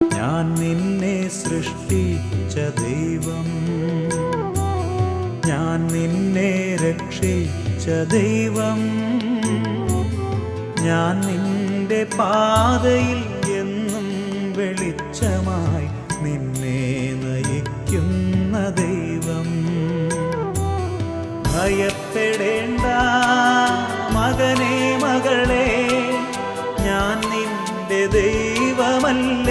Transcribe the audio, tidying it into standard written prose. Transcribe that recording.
ഞാൻ നിന്നെ സൃഷ്ടിച്ച ദൈവം, ഞാൻ നിന്നെ രക്ഷിച്ച ദൈവം, ഞാൻ നിന്റെ പാതയിൽ എന്നും വെളിച്ചമായി നിന്നെ നയിക്കുന്ന ദൈവം. ഭയപ്പെടേണ്ട മകനേ മകളേ, ഞാൻ നിന്റെ ദൈവമല്ല.